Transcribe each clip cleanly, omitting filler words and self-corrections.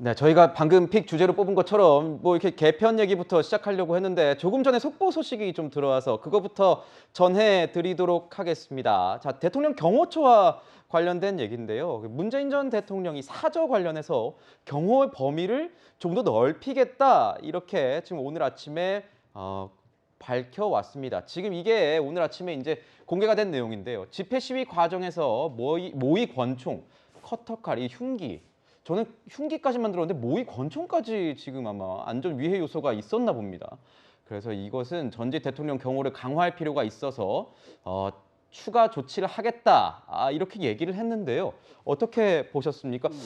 네, 저희가 방금 픽 주제로 뽑은 것처럼 뭐 이렇게 개편 얘기부터 시작하려고 했는데 조금 전에 속보 소식이 좀 들어와서 그거부터 전해 드리도록 하겠습니다. 자, 대통령 경호처와 관련된 얘기인데요. 문재인 전 대통령이 사저 관련해서 경호의 범위를 좀 더 넓히겠다 이렇게 지금 오늘 아침에 밝혀왔습니다. 지금 이게 오늘 아침에 이제 공개가 된 내용인데요. 집회 시위 과정에서 모의 권총, 커터칼, 이 흉기, 저는 흉기까지만 들었는데 모의 권총까지 지금 아마 안전 위해 요소가 있었나 봅니다. 그래서 이것은 전직 대통령 경호를 강화할 필요가 있어서 추가 조치를 하겠다 이렇게 얘기를 했는데요. 어떻게 보셨습니까? 네.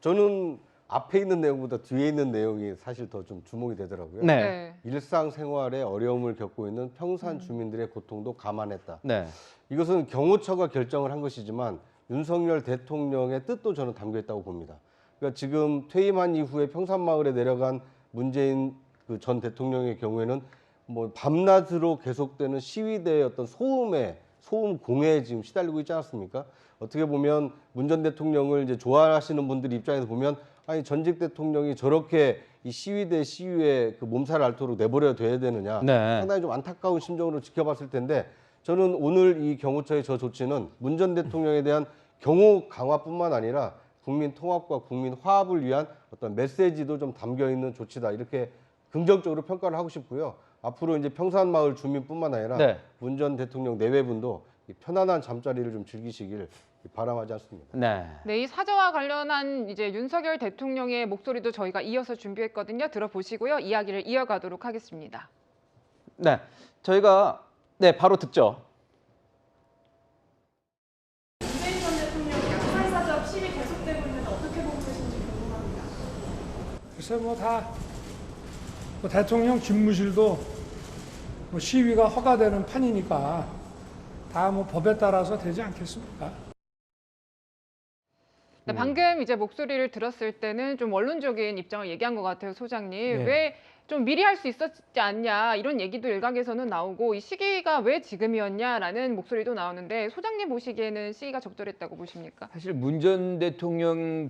저는 앞에 있는 내용보다 뒤에 있는 내용이 사실 더 좀 주목이 되더라고요. 네. 일상생활에 어려움을 겪고 있는 평산 주민들의 고통도 감안했다. 네. 이것은 경호처가 결정을 한 것이지만 윤석열 대통령의 뜻도 저는 담겨 있다고 봅니다. 그러니까 지금 퇴임한 이후에 평산마을에 내려간 문재인 그 전 대통령의 경우에는 뭐 밤낮으로 계속되는 시위대의 어떤 소음 공해에 지금 시달리고 있지 않습니까? 어떻게 보면 문 전 대통령을 이제 좋아하시는 분들 입장에서 보면 아니 전직 대통령이 저렇게 이 시위대 시위에 그 몸살 앓도록 내버려 둬야 되느냐, 네. 상당히 좀 안타까운 심정으로 지켜봤을 텐데, 저는 오늘 이 경호처의 저 조치는 문 전 대통령에 대한 경호 강화뿐만 아니라 국민 통합과 국민 화합을 위한 어떤 메시지도 좀 담겨 있는 조치다, 이렇게 긍정적으로 평가를 하고 싶고요. 앞으로 이제 평산마을 주민뿐만 아니라 네. 문 전 대통령 내외분도 이 편안한 잠자리를 좀 즐기시길 바람하지 않습니다. 네. 네, 이 사저와 관련한 이제 윤석열 대통령의 목소리도 저희가 이어서 준비했거든요. 들어보시고요. 이야기를 이어가도록 하겠습니다. 네. 저희가 바로 듣죠. 문재인 전 대통령 약탈 사적 시위 계속되고 있는데 어떻게 보고 계신지 궁금합니다. 글쎄 뭐 대통령 집무실도 뭐 시위가 허가되는 판이니까 다 뭐 법에 따라서 되지 않겠습니까? 네, 방금 이제 목소리를 들었을 때는 좀 원론적인 입장을 얘기한 것 같아요, 소장님. 왜 좀 미리 할 수 있었지 않냐 이런 얘기도 일각에서는 나오고 이 시기가 왜 지금이었냐라는 목소리도 나오는데 소장님 보시기에는 시기가 적절했다고 보십니까? 사실 문 전 대통령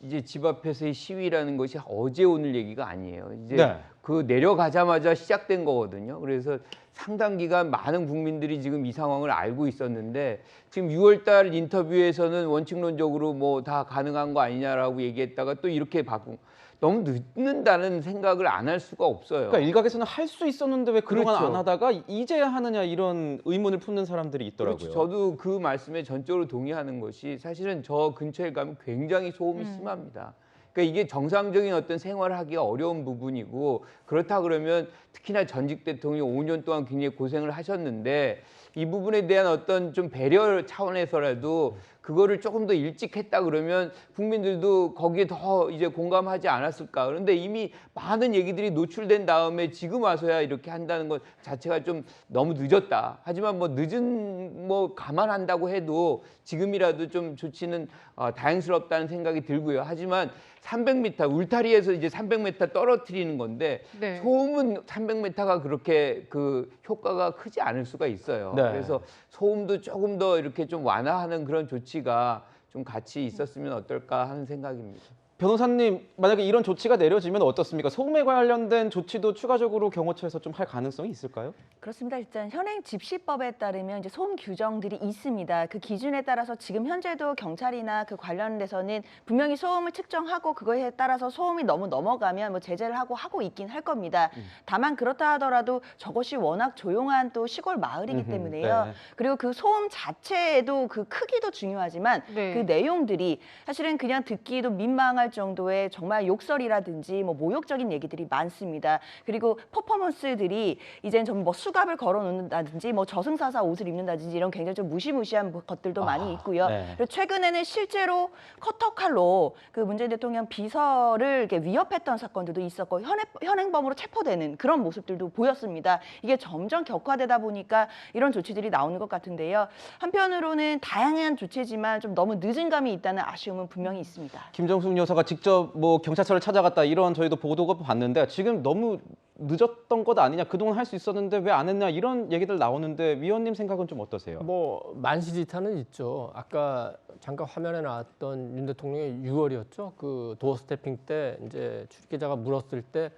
이제 집 앞에서의 시위라는 것이 어제 오늘 얘기가 아니에요. 이제 네. 그 내려가자마자 시작된 거거든요. 그래서 상당 기간 많은 국민들이 지금 이 상황을 알고 있었는데 지금 6월 달 인터뷰에서는 원칙론적으로 뭐 다 가능한 거 아니냐라고 얘기했다가 또 이렇게 바꾸고 너무 늦는다는 생각을 안 할 수가 없어요. 그러니까 일각에서는 할 수 있었는데 왜 그동안 그렇죠. 안 하다가 이제야 하느냐 이런 의문을 품는 사람들이 있더라고요. 그렇죠. 저도 그 말씀에 전적으로 동의하는 것이 사실은 저 근처에 가면 굉장히 소음이 심합니다. 그러니까 이게 정상적인 어떤 생활을 하기가 어려운 부분이고, 그렇다 그러면 특히나 전직 대통령이 5년 동안 굉장히 고생을 하셨는데 이 부분에 대한 어떤 좀 배려 차원에서라도 그거를 조금 더 일찍 했다 그러면 국민들도 거기에 더 이제 공감하지 않았을까. 그런데 이미 많은 얘기들이 노출된 다음에 지금 와서야 이렇게 한다는 것 자체가 좀 너무 늦었다. 하지만 뭐 늦은 뭐 감안한다고 해도 지금이라도 좀 조치는 다행스럽다는 생각이 들고요. 하지만 300m 울타리에서 이제 300m 떨어뜨리는 건데 네. 소음은 300m가 그렇게 그 효과가 크지 않을 수가 있어요. 네. 그래서 소음도 조금 더 이렇게 좀 완화하는 그런 조치가 좀 같이 있었으면 어떨까 하는 생각입니다. 변호사님, 만약에 이런 조치가 내려지면 어떻습니까? 소음에 관련된 조치도 추가적으로 경호처에서 좀 할 가능성이 있을까요? 그렇습니다. 일단 현행 집시법에 따르면 이제 소음 규정들이 있습니다. 그 기준에 따라서 지금 현재도 경찰이나 그 관련돼서는 분명히 소음을 측정하고 그거에 따라서 소음이 너무 넘어가면 뭐 제재를 하고 있긴 할 겁니다. 다만 그렇다 하더라도 저것이 워낙 조용한 또 시골 마을이기 때문에요. 네. 그리고 그 소음 자체에도 그 크기도 중요하지만 네. 그 내용들이 사실은 그냥 듣기도 민망할 정도의 정말 욕설이라든지 뭐 모욕적인 얘기들이 많습니다. 그리고 퍼포먼스들이 이젠 좀 뭐 수갑을 걸어 놓는다든지 뭐 저승사자 옷을 입는다든지 이런 굉장히 좀 무시무시한 것들도 많이 있고요. 네. 그리고 최근에는 실제로 커터칼로 그 문재인 대통령 비서를 이렇게 위협했던 사건들도 있었고 현행범으로 체포되는 그런 모습들도 보였습니다. 이게 점점 격화되다 보니까 이런 조치들이 나오는 것 같은데요. 한편으로는 다양한 조치지만 좀 너무 늦은 감이 있다는 아쉬움은 분명히 있습니다. 김정숙 여사가 대통령실에서가 직접 뭐 경찰서를 찾아갔다 이런 저희도 보도가 봤는데 지금 너무 늦었던 것 아니냐, 그동안 할 수 있었는데 왜 안 했냐 이런 얘기들 나오는데 위원님 생각은 좀 어떠세요? 뭐 만시지탄은 있죠. 아까 잠깐 화면에 나왔던 윤 대통령의 6월이었죠. 그 도어 스태핑 때 이제 출입기자가 물었을 때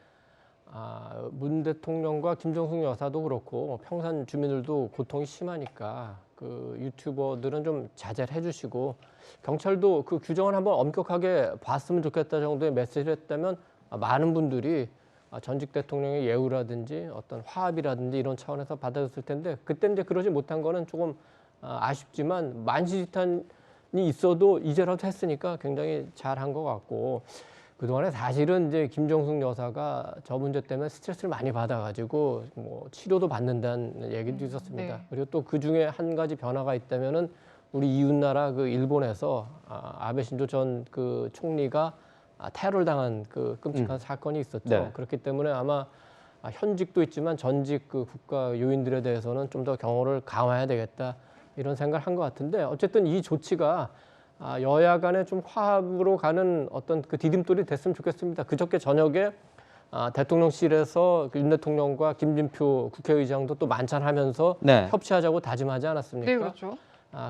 문 대통령과 김정숙 여사도 그렇고 평산 주민들도 고통이 심하니까 그 유튜버들은 좀 자제를 해주시고 경찰도 그 규정을 한번 엄격하게 봤으면 좋겠다 정도의 메시지를 했다면 많은 분들이 전직 대통령의 예우라든지 어떤 화합이라든지 이런 차원에서 받아줬을 텐데 그때 이제 그러지 못한 거는 조금 아쉽지만 만시지탄이 있어도 이제라도 했으니까 굉장히 잘한 것 같고 그동안에 사실은 이제 김정숙 여사가 저 문제 때문에 스트레스를 많이 받아가지고 뭐 치료도 받는다는 얘기도 있었습니다. 네. 그리고 또 그 중에 한 가지 변화가 있다면은 우리 이웃나라 그 일본에서 아베 신조 전 그 총리가 테러를 당한 그 끔찍한 사건이 있었죠. 네. 그렇기 때문에 아마 현직도 있지만 전직 그 국가 요인들에 대해서는 좀 더 경호를 강화해야 되겠다 이런 생각을 한 것 같은데 어쨌든 이 조치가 여야 간에 좀 화합으로 가는 어떤 그 디딤돌이 됐으면 좋겠습니다. 그저께 저녁에 대통령실에서 윤 대통령과 김진표 국회의장도 또 만찬하면서 네. 협치하자고 다짐하지 않았습니까? 네, 그렇죠.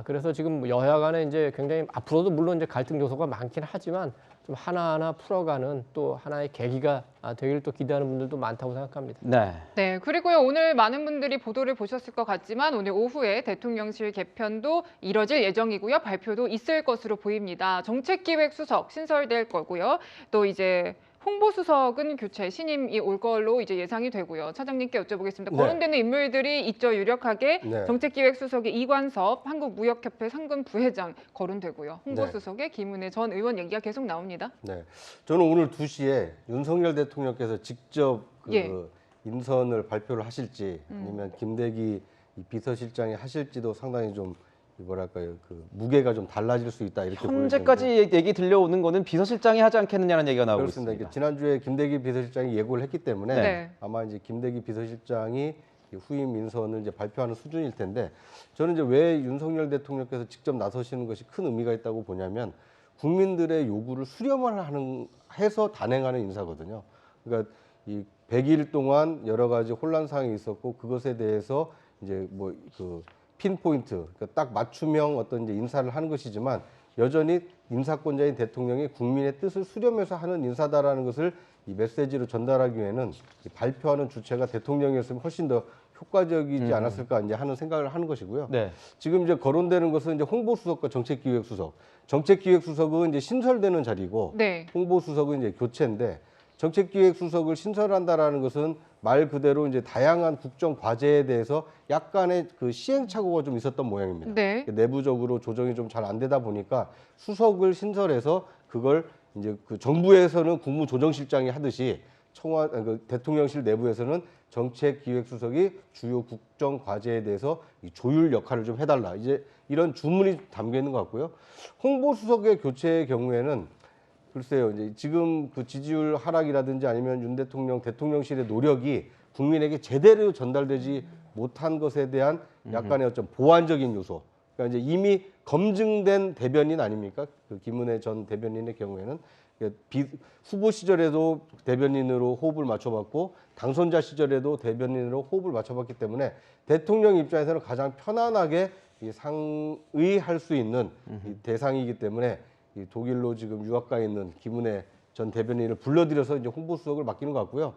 그래서 지금 여야 간에 이제 굉장히 앞으로도 물론 이제 갈등 요소가 많긴 하지만 좀 하나하나 풀어가는 또 하나의 계기가 되길 또 기대하는 분들도 많다고 생각합니다. 네. 네, 그리고요, 오늘 많은 분들이 보도를 보셨을 것 같지만 오늘 오후에 대통령실 개편도 이뤄질 예정이고요. 발표도 있을 것으로 보입니다. 정책기획수석 신설될 거고요. 또 이제 홍보수석은 교체 신임이 올 걸로 이제 예상이 되고요. 차장님께 여쭤보겠습니다. 네. 거론되는 인물들이 있죠. 유력하게 네. 정책기획수석의 이관섭, 한국무역협회 상근 부회장 거론되고요. 홍보수석의 김은혜 전 의원 얘기가 계속 나옵니다. 네, 저는 오늘 2시에 윤석열 대통령께서 직접 그 예. 인선을 발표를 하실지 아니면 김대기 이 비서실장이 하실지도 상당히 좀 뭐랄까요, 그 무게가 좀 달라질 수 있다 이렇게 보여지는데 현재까지 얘기 들려오는 거는 비서실장이 하지 않겠느냐는 얘기가 나오고 그렇습니다. 있습니다. 지난주에 김대기 비서실장이 예고를 했기 때문에 네. 아마 이제 김대기 비서실장이 이 후임 인선을 이제 발표하는 수준일 텐데 저는 이제 왜 윤석열 대통령께서 직접 나서시는 것이 큰 의미가 있다고 보냐면 국민들의 요구를 수렴을 해서 단행하는 인사거든요. 그러니까 이 100일 동안 여러 가지 혼란 사항이 있었고 그것에 대해서 이제 뭐 그 핀포인트, 그러니까 딱 맞춤형 어떤 이제 인사를 하는 것이지만 여전히 인사권자인 대통령이 국민의 뜻을 수렴해서 하는 인사다라는 것을 이 메시지로 전달하기 위해는 이 발표하는 주체가 대통령이었으면 훨씬 더 효과적이지 않았을까 이제 하는 생각을 하는 것이고요. 네. 지금 이제 거론되는 것은 이제 홍보수석과 정책기획수석. 정책기획수석은 이제 신설되는 자리고 네. 홍보수석은 이제 교체인데 정책기획수석을 신설한다라는 것은 말 그대로 이제 다양한 국정 과제에 대해서 약간의 그 시행착오가 좀 있었던 모양입니다. 네. 내부적으로 조정이 좀 잘 안 되다 보니까 수석을 신설해서 그걸 이제 그 정부에서는 국무조정실장이 하듯이 그 대통령실 내부에서는 정책기획수석이 주요 국정 과제에 대해서 이 조율 역할을 좀 해달라. 이제 이런 주문이 담겨 있는 것 같고요. 홍보수석의 교체의 경우에는 글쎄요, 이제 지금 그 지지율 하락이라든지 아니면 윤 대통령 대통령실의 노력이 국민에게 제대로 전달되지 못한 것에 대한 약간의 어떤 보완적인 요소. 그러니까 이제 이미 검증된 대변인 아닙니까? 그 김은혜 전 대변인의 경우에는 후보 시절에도 대변인으로 호흡을 맞춰봤고 당선자 시절에도 대변인으로 호흡을 맞춰봤기 때문에 대통령 입장에서는 가장 편안하게 이 상의할 수 있는 이 대상이기 때문에 이 독일로 지금 유학가 있는 김은혜 전 대변인을 불러들여서 이제 홍보수석을 맡기는 것 같고요.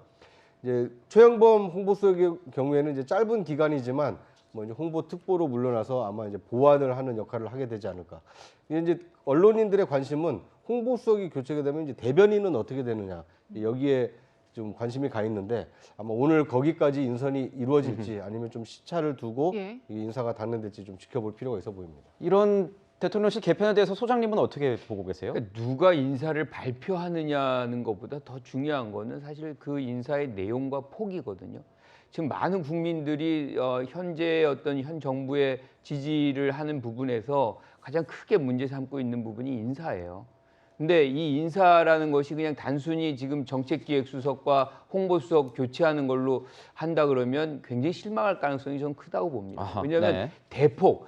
이제 최영범 홍보수석의 경우에는 이제 짧은 기간이지만 뭐 이제 홍보 특보로 물러나서 아마 이제 보완을 하는 역할을 하게 되지 않을까. 이제 언론인들의 관심은 홍보수석이 교체가 되면 이제 대변인은 어떻게 되느냐 여기에 좀 관심이 가 있는데 아마 오늘 거기까지 인선이 이루어질지 아니면 좀 시차를 두고 예. 이 인사가 단행될지 좀 지켜볼 필요가 있어 보입니다. 이런 대통령실 개편에 대해서 소장님은 어떻게 보고 계세요? 그러니까 누가 인사를 발표하느냐는 것보다 더 중요한 거는 사실 그 인사의 내용과 폭이거든요. 지금 많은 국민들이 현재 어떤 현 정부의 지지를 하는 부분에서 가장 크게 문제 삼고 있는 부분이 인사예요. 근데 이 인사라는 것이 그냥 단순히 지금 정책기획수석과 홍보수석 교체하는 걸로 한다 그러면 굉장히 실망할 가능성이 좀 크다고 봅니다. 아하, 왜냐하면 네. 대폭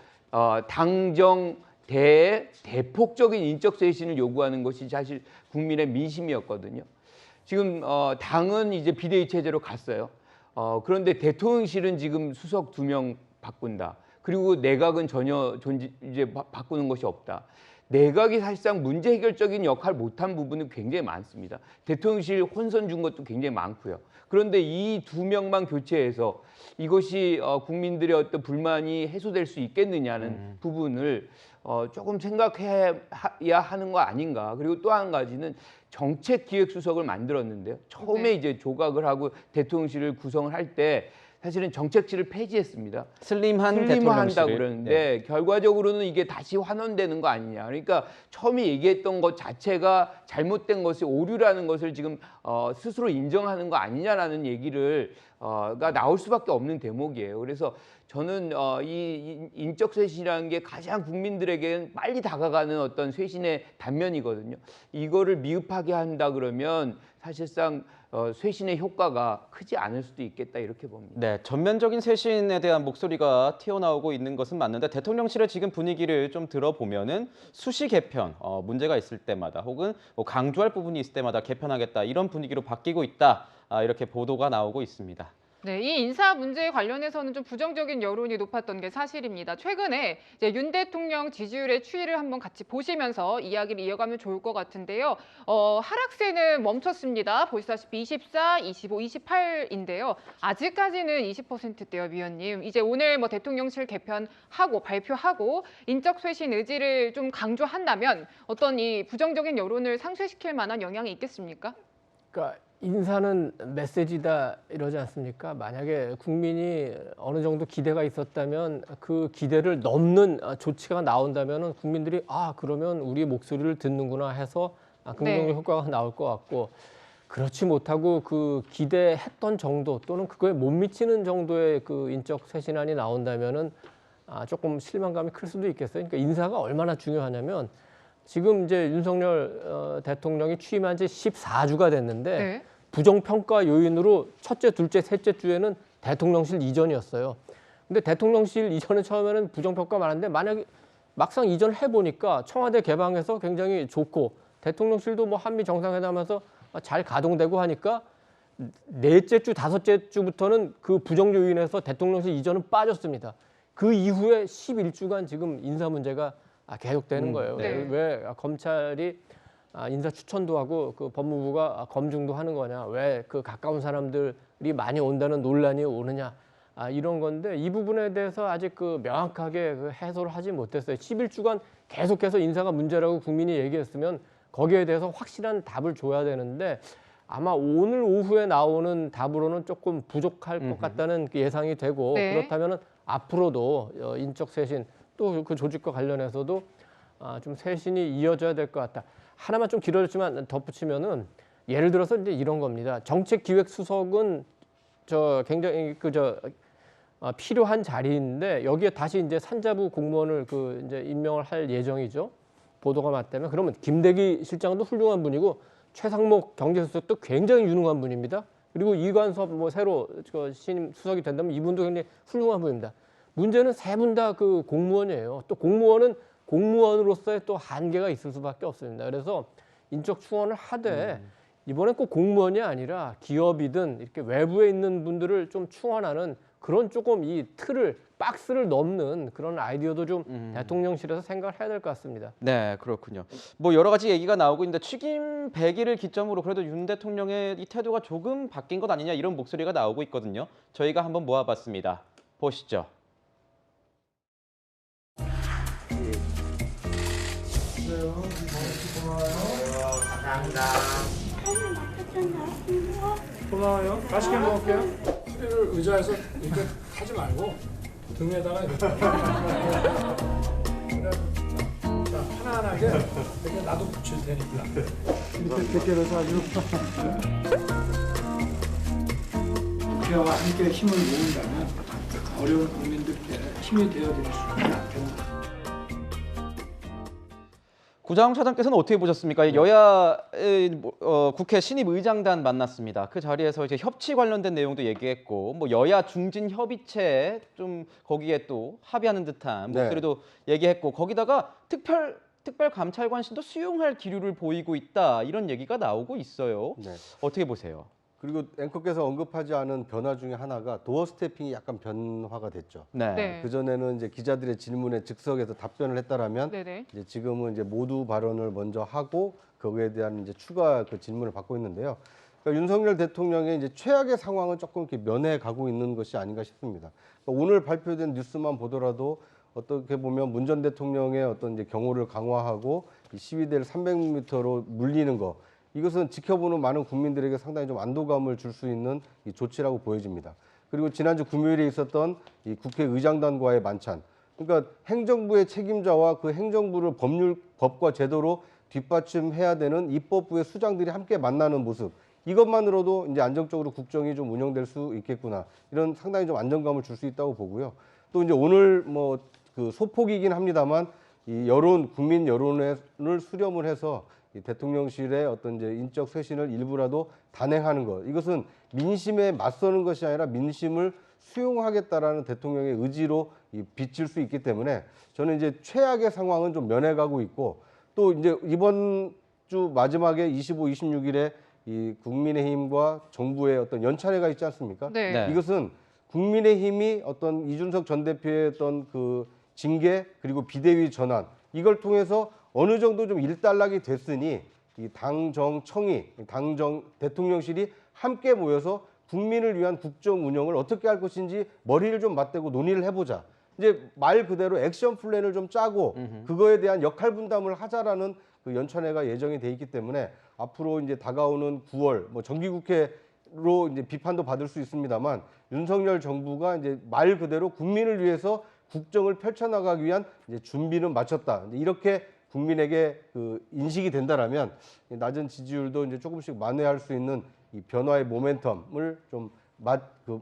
당정 대폭적인 인적 쇄신을 요구하는 것이 사실 국민의 민심이었거든요. 지금 당은 이제 비대위 체제로 갔어요. 그런데 대통령실은 지금 수석 2명 바꾼다. 그리고 내각은 전혀 이제 바꾸는 것이 없다. 내각이 사실상 문제 해결적인 역할을 못한 부분은 굉장히 많습니다. 대통령실 혼선 준 것도 굉장히 많고요. 그런데 이 2명만 교체해서 이것이 국민들의 어떤 불만이 해소될 수 있겠느냐는 부분을 조금 생각해야 하는 거 아닌가. 그리고 또 한 가지는 정책기획수석을 만들었는데요. 처음에 이제 조각을 하고 대통령실을 구성을 할 때 사실은 정책실을 폐지했습니다. 슬림한 한다고 대통령실을. 그러는데 결과적으로는 이게 다시 환원되는 거 아니냐. 그러니까 처음에 얘기했던 것 자체가 잘못된 것이 오류라는 것을 지금 스스로 인정하는 거 아니냐라는 얘기를 가 나올 수밖에 없는 대목이에요. 그래서 저는 이 인적 쇄신이라는 게 가장 국민들에게는 빨리 다가가는 어떤 쇄신의 단면이거든요. 이거를 미흡하게 한다 그러면 사실상 쇄신의 효과가 크지 않을 수도 있겠다 이렇게 봅니다. 네, 전면적인 쇄신에 대한 목소리가 튀어나오고 있는 것은 맞는데 대통령실의 지금 분위기를 좀 들어보면은 수시 개편, 문제가 있을 때마다 혹은 뭐 강조할 부분이 있을 때마다 개편하겠다 이런 분위기로 바뀌고 있다. 이렇게 보도가 나오고 있습니다. 네, 이 인사 문제에 관련해서는 좀 부정적인 여론이 높았던 게 사실입니다. 최근에 이제 윤 대통령 지지율의 추이를 한번 같이 보시면서 이야기를 이어가면 좋을 것 같은데요. 하락세는 멈췄습니다. 보시다시피 24, 25, 28인데요. 아직까지는 20%대요, 위원님. 이제 오늘 뭐 대통령실 개편하고 발표하고 인적 쇄신 의지를 좀 강조한다면 어떤 이 부정적인 여론을 상쇄시킬 만한 영향이 있겠습니까? 그러니까 인사는 메시지다 이러지 않습니까? 만약에 국민이 어느 정도 기대가 있었다면 그 기대를 넘는 조치가 나온다면 국민들이 그러면 우리 목소리를 듣는구나 해서 긍정적 효과가 나올 것 같고 그렇지 못하고 그 기대했던 정도 또는 그거에 못 미치는 정도의 그 인적 쇄신안이 나온다면은 조금 실망감이 클 수도 있겠어요. 그러니까 인사가 얼마나 중요하냐면 지금 이제 윤석열 대통령이 취임한 지 14주가 됐는데 네. 부정평가 요인으로 첫째, 둘째, 셋째 주에는 대통령실 이전이었어요. 근데 대통령실 이전은 처음에는 부정평가 많은데 만약에 막상 이전을 해보니까 청와대 개방해서 굉장히 좋고 대통령실도 뭐 한미 정상회담하면서 잘 가동되고 하니까 넷째 주, 다섯째 주부터는 그 부정 요인에서 대통령실 이전은 빠졌습니다. 그 이후에 11주간 지금 인사 문제가 계속되는 거예요. 네. 왜 검찰이 인사 추천도 하고 그 법무부가 검증도 하는 거냐? 왜 그 가까운 사람들이 많이 온다는 논란이 오느냐? 이런 건데 이 부분에 대해서 아직 그 명확하게 그 해소를 하지 못했어요. 11주간 계속해서 인사가 문제라고 국민이 얘기했으면 거기에 대해서 확실한 답을 줘야 되는데 아마 오늘 오후에 나오는 답으로는 조금 부족할 것 같다는 예상이 되고 네. 그렇다면 앞으로도 인적 쇄신 또 그 조직과 관련해서도 좀 쇄신이 이어져야 될 것 같다. 하나만 좀 길어졌지만 덧붙이면은 예를 들어서 이제 이런 겁니다. 정책기획수석은 굉장히 필요한 자리인데 여기에 다시 이제 산자부 공무원을 이제 임명을 할 예정이죠. 보도가 맞다면 그러면 김대기 실장도 훌륭한 분이고 최상목 경제수석도 굉장히 유능한 분입니다. 그리고 이관섭 뭐 새로 신임 수석이 된다면 이분도 굉장히 훌륭한 분입니다. 문제는 세 분 다 그 공무원이에요. 또 공무원은 공무원으로서의 또 한계가 있을 수밖에 없습니다. 그래서 인적 충원을 하되 이번엔 꼭 공무원이 아니라 기업이든 이렇게 외부에 있는 분들을 좀 충원하는 그런 조금 이 틀을 박스를 넘는 그런 아이디어도 좀 대통령실에서 생각을 해야 될 것 같습니다. 네, 그렇군요. 뭐 여러 가지 얘기가 나오고 있는데 취임 100일을 기점으로 그래도 윤 대통령의 이 태도가 조금 바뀐 것 아니냐 이런 목소리가 나오고 있거든요. 저희가 한번 모아봤습니다. 보시죠. 고마워요. 맛있게 먹을게요. 허리를 의자에서 이렇게 하지 말고 등에다가 이렇게. 자, 편안하게 이렇게 나도 붙일 테니까. 밑에 백개로서 아주 국회와 함께 힘을 모은다면 어려운 국민들께 힘이 되어드릴 수 있지 않겠나. 구자영 차장께서는 어떻게 보셨습니까? 여야 국회 신입의장단 만났습니다. 그 자리에서 이제 협치 관련된 내용도 얘기했고, 뭐 여야 중진 협의체 좀 거기에 또 합의하는 듯한 목소리도 얘기했고, 거기다가 특별감찰관실도 수용할 기류를 보이고 있다 이런 얘기가 나오고 있어요. 네. 어떻게 보세요? 그리고 앵커께서 언급하지 않은 변화 중에 하나가 도어 스태핑이 약간 변화가 됐죠. 네. 그 전에는 이제 기자들의 질문에 즉석에서 답변을 했다라면 네네. 이제 지금은 이제 모두 발언을 먼저 하고 거기에 대한 이제 추가 그 질문을 받고 있는데요. 그러니까 윤석열 대통령의 이제 최악의 상황은 조금 이렇게 면해 가고 있는 것이 아닌가 싶습니다. 그러니까 오늘 발표된 뉴스만 보더라도 어떻게 보면 문 전 대통령의 어떤 이제 경호를 강화하고 이 시위대를 300m로 물리는 거. 이것은 지켜보는 많은 국민들에게 상당히 좀 안도감을 줄 수 있는 이 조치라고 보여집니다. 그리고 지난주 금요일에 있었던 이 국회의장단과의 만찬, 그러니까 행정부의 책임자와 그 행정부를 법과 제도로 뒷받침해야 되는 입법부의 수장들이 함께 만나는 모습, 이것만으로도 이제 안정적으로 국정이 좀 운영될 수 있겠구나, 이런 상당히 좀 안정감을 줄 수 있다고 보고요. 또 이제 오늘 뭐 그 소폭이긴 합니다만 이 국민 여론을 수렴을 해서 이 대통령실의 어떤 이제 인적 쇄신을 일부라도 단행하는 것, 이것은 민심에 맞서는 것이 아니라 민심을 수용하겠다라는 대통령의 의지로 비칠 수 있기 때문에 저는 이제 최악의 상황은 좀 면해가고 있고, 또 이제 이번 주 마지막에 25, 26일에 이 국민의힘과 정부의 어떤 연찬회가 있지 않습니까? 네. 이것은 국민의힘이 어떤 이준석 전 대표의 어떤 그 징계 그리고 비대위 전환, 이걸 통해서 어느 정도 좀 일단락이 됐으니 이 당정청이, 대통령실이 함께 모여서 국민을 위한 국정 운영을 어떻게 할 것인지 머리를 좀 맞대고 논의를 해보자. 이제 말 그대로 액션 플랜을 좀 짜고 그거에 대한 역할 분담을 하자라는 그 연찬회가 예정이 돼 있기 때문에 앞으로 이제 다가오는 9월 뭐 정기국회로 이제 비판도 받을 수 있습니다만 윤석열 정부가 이제 말 그대로 국민을 위해서 국정을 펼쳐나가기 위한 이제 준비는 마쳤다. 이렇게 국민에게 그 인식이 된다라면 낮은 지지율도 이제 조금씩 만회할 수 있는 이 변화의 모멘텀을 좀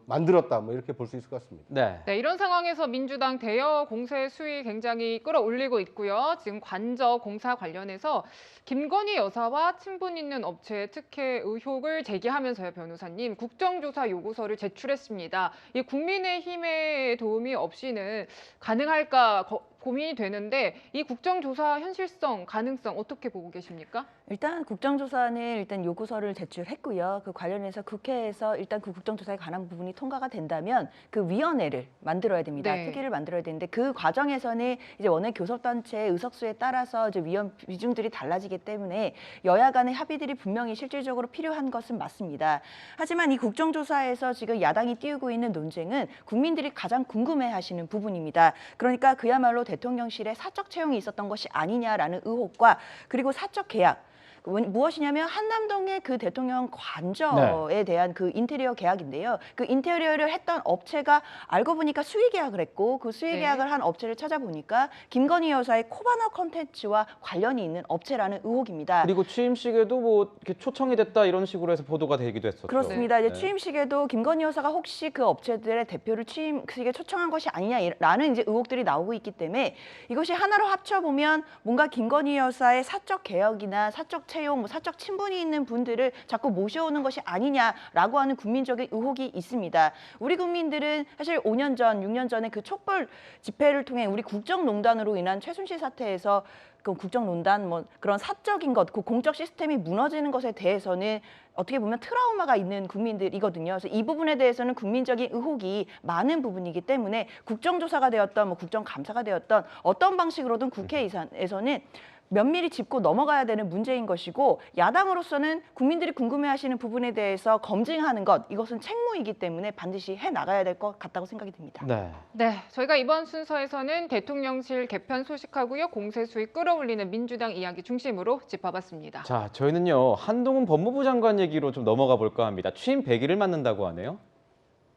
만들었다, 뭐 이렇게 볼 수 있을 것 같습니다. 네, 이런 상황에서 민주당 대여 공세 수위 굉장히 끌어올리고 있고요. 지금 관저 공사 관련해서 김건희 여사와 친분 있는 업체의 특혜 의혹을 제기하면서요, 변호사님, 국정조사 요구서를 제출했습니다. 이 국민의힘의 도움이 없이는 가능할까 고민이 되는데 이 국정조사 현실성, 가능성 어떻게 보고 계십니까? 일단 국정조사는 일단 요구서를 제출했고요. 그 관련해서 국회에서 일단 그 국정조사에 관한 부분이 통과가 된다면 그 위원회를 만들어야 됩니다. 네. 특위를 만들어야 되는데 그 과정에서는 이제 원외 교섭단체의 의석수에 따라서 이제 위원 비중들이 달라지기 때문에 여야 간의 합의들이 분명히 실질적으로 필요한 것은 맞습니다. 하지만 이 국정조사에서 지금 야당이 띄우고 있는 논쟁은 국민들이 가장 궁금해하시는 부분입니다. 그러니까 그야말로 대통령실에 사적 채용이 있었던 것이 아니냐라는 의혹과 그리고 사적 계약, 무엇이냐면 한남동의 그 대통령 관저에 대한 그 인테리어 계약인데요. 그 인테리어를 했던 업체가 알고 보니까 수의 계약을 했고 그 수의 계약을 한 업체를 찾아보니까 김건희 여사의 코바나 컨텐츠와 관련이 있는 업체라는 의혹입니다. 그리고 취임식에도 뭐 이렇게 초청이 됐다 이런 식으로 해서 보도가 되기도 했었죠. 그렇습니다. 이제 취임식에도 김건희 여사가 혹시 그 업체들의 대표를 취임식에 초청한 것이 아니냐라는 이제 의혹들이 나오고 있기 때문에 이것이 하나로 합쳐보면 뭔가 김건희 여사의 사적 개혁이나 사적 채용, 뭐 사적 친분이 있는 분들을 자꾸 모셔오는 것이 아니냐라고 하는 국민적인 의혹이 있습니다. 우리 국민들은 사실 5년 전, 6년 전에 그 촛불 집회를 통해 우리 국정농단으로 인한 최순실 사태에서 그 국정농단 뭐 그런 사적인 것, 그 공적 시스템이 무너지는 것에 대해서는 어떻게 보면 트라우마가 있는 국민들이거든요. 그래서 이 부분에 대해서는 국민적인 의혹이 많은 부분이기 때문에 국정조사가 되었던 뭐 국정감사가 되었던 어떤 방식으로든 국회에서는 면밀히 짚고 넘어가야 되는 문제인 것이고 야당으로서는 국민들이 궁금해하시는 부분에 대해서 검증하는 것, 이것은 책무이기 때문에 반드시 해나가야 될 것 같다고 생각이 듭니다. 네, 저희가 이번 순서에서는 대통령실 개편 소식하고요, 공세 수위 끌어올리는 민주당 이야기 중심으로 짚어봤습니다. 자, 저희는요 한동훈 법무부 장관 얘기로 좀 넘어가 볼까 합니다. 취임 100일을 맞는다고 하네요.